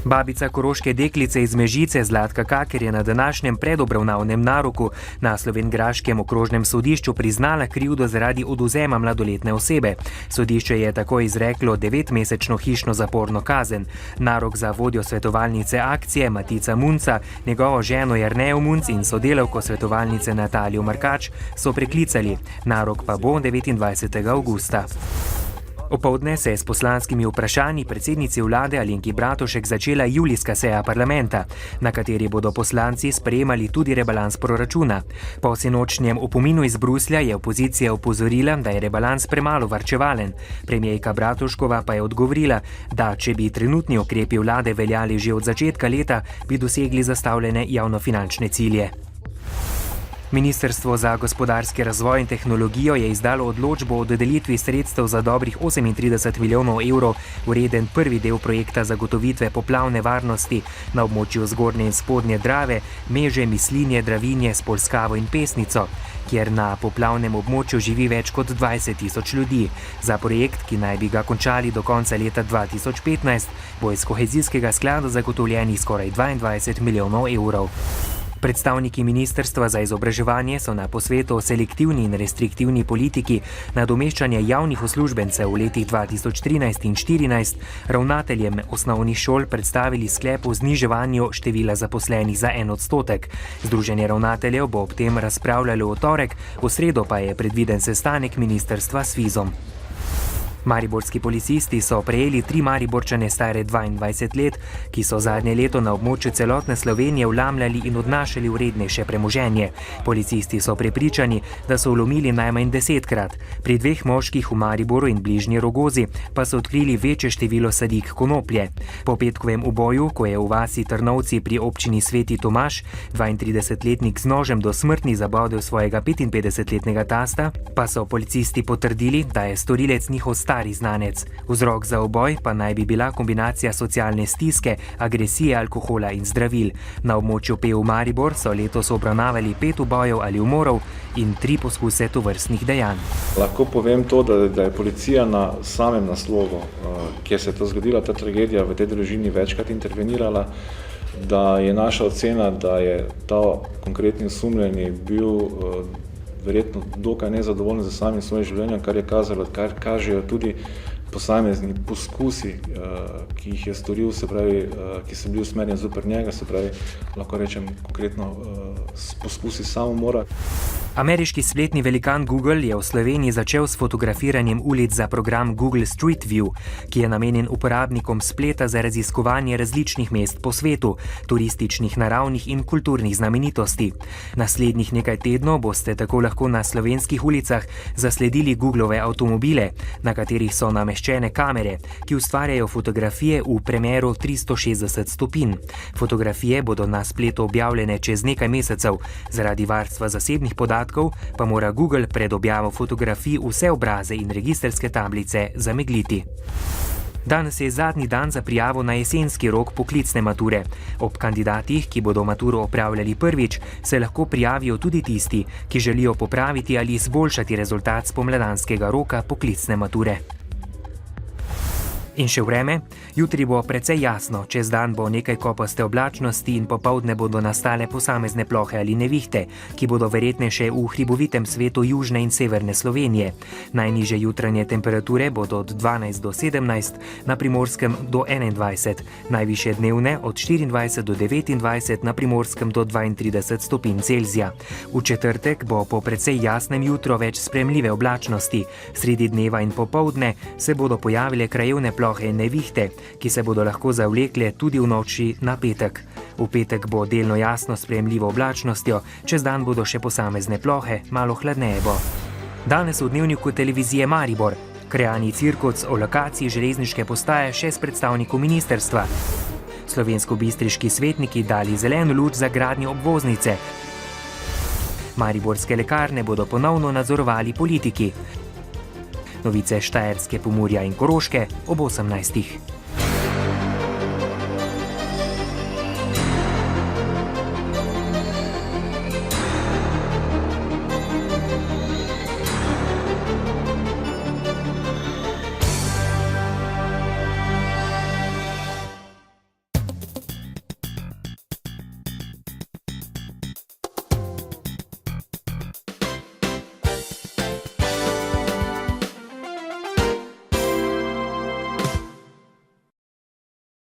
Babica koroške deklice iz Mežice Zlatka Kaker je na današnjem predobravnavnem naroku na slovenjgraškem okrožnem sodišču priznala krivdo zaradi odvzema mladoletne osebe. Sodišče je tako izreklo 9-mesečno hišno zaporno kazen. Narok za vodjo svetovalnice akcije Matica Munca, njegovo ženo Jernejo Munc in sodelavko svetovalnice Natalijo Markač so preklicali. Narok pa bo 29. avgusta. Opoldne se je s poslanskimi vprašanji predsednici vlade Alenki Bratušek začela julijska seja parlamenta, na kateri bodo poslanci sprejemali tudi rebalans proračuna. Po sinočnjem opominu iz Bruslja je opozicija opozorila, da je rebalans premalo varčevalen. Premijerka Bratuškova pa je odgovorila, da če bi trenutni ukrepi vlade veljali že od začetka leta, bi dosegli zastavljene javnofinančne cilje. Ministrstvo za gospodarski razvoj in tehnologijo je izdalo odločbo o dodelitvi sredstev za dobrih 38 milijonov evrov vreden prvi del projekta zagotovitve poplavne varnosti na območju Zgornje in Spodnje Drave, Meže, Mislinje, Dravinje, Spolskavo in Pesnico, kjer na poplavnem območju živi več kot 20 tisoč ljudi. Za projekt, ki naj bi ga končali do konca leta 2015, bo iz kohezijskega sklada zagotovljenih skoraj 22 milijonov evrov. Predstavniki Ministrstva za izobraževanje so na posvetu o selektivni in restriktivni politiki nadomeščanja javnih uslužbencev v letih 2013 in 2014 ravnateljem osnovnih šol predstavili sklep o zniževanju števila zaposlenih za 1%. Združenje ravnateljev bo ob tem razpravljalo v torek, v sredo pa je predviden sestanek ministrstva s Svizom. Mariborski policisti so prejeli 3 Mariborčane stare 22 let, ki so zadnje leto na območju celotne Slovenije vlamljali in odnašali vrednejše premoženje. Policisti so prepričani, da so vlomili najmanj 10-krat. Pri 2 moških v Mariboru in bližnji Rogozi pa so odkrili večje število sadik konoplje. Po petkovem uboju, ko je v vasi Trnovci pri občini Sveti Tomaž 32-letnik z nožem do smrti zabodel svojega 55-letnega tasta, pa so policisti potrdili, da je storilec njihov stari znanec. Vzrok za uboj pa naj bi bila kombinacija socialne stiske, agresije, alkohola in zdravil. Na območju PU Maribor so letos obravnavali 5 ubojev ali umorov in 3 poskuse tovrstnih dejanj. Lahko povem to, da je policija na samem naslovu, kjer se je to zgodila, ta tragedija v tej družini večkrat intervenirala, da je naša ocena, da je ta konkretni osumljeni bil verjetno dokaj nezadovoljen za samim svojim življenjem, kar je kazalo, kar kažejo tudi posamezni poskusi, ki jih je storil, se pravi, ki so bili usmerjeni zoper njega, se pravi, lahko rečem konkretno poskusi samomora. Ameriški spletni velikan Google je v Sloveniji začel s fotografiranjem ulic za program Google Street View, ki je namenjen uporabnikom spleta za raziskovanje različnih mest po svetu, turističnih, naravnih in kulturnih znamenitosti. Naslednjih nekaj tednov boste tako lahko na slovenskih ulicah zasledili Googlove avtomobile, na katerih so nameščene kamere, ki ustvarjajo fotografije v premeru 360 stopinj. Fotografije bodo na spletu objavljene čez nekaj mesecev, zaradi varstva zasebnih podatkov pa mora Google pred objavo fotografij vse obraze in registrske tablice zamegliti. Danes je zadnji dan za prijavo na jesenski rok poklicne mature. Ob kandidatih, ki bodo maturo opravljali prvič, se lahko prijavijo tudi tisti, ki želijo popraviti ali izboljšati rezultat spomladanskega roka poklicne mature. In še vreme, jutri bo precej jasno, čez dan bo nekaj kopaste oblačnosti in popoldne bodo nastale posamezne plohe ali nevihte, ki bodo verjetnejše v hribovitem svetu južne in severne Slovenije. Najnižje jutranje temperature bodo od 12 do 17, na Primorskem do 21, najvišje dnevne od 24 do 29, na Primorskem do 32 stopinj Celzija. V četrtek bo po precej jasnem jutro več sprejemljive oblačnosti. Sredi dneva in popoldne se bodo pojavile krajevne plohe in nevihte, ki se bodo lahko zavlekle tudi v noči na petek. V petek bo delno jasno s sprejemljivo oblačnostjo, čez dan bodo še posamezne plohe, malo hladneje bo. Danes v dnevniku televizije Maribor. Krajani cirkus o lokaciji železniške postaje še s predstavnikom ministrstva. Slovensko-bistriški svetniki dali zeleno luč za gradnjo obvoznice. Mariborske lekarne bodo ponovno nadzorovali politiki. Novice Štajerske, Pomurja in Koroške ob 18.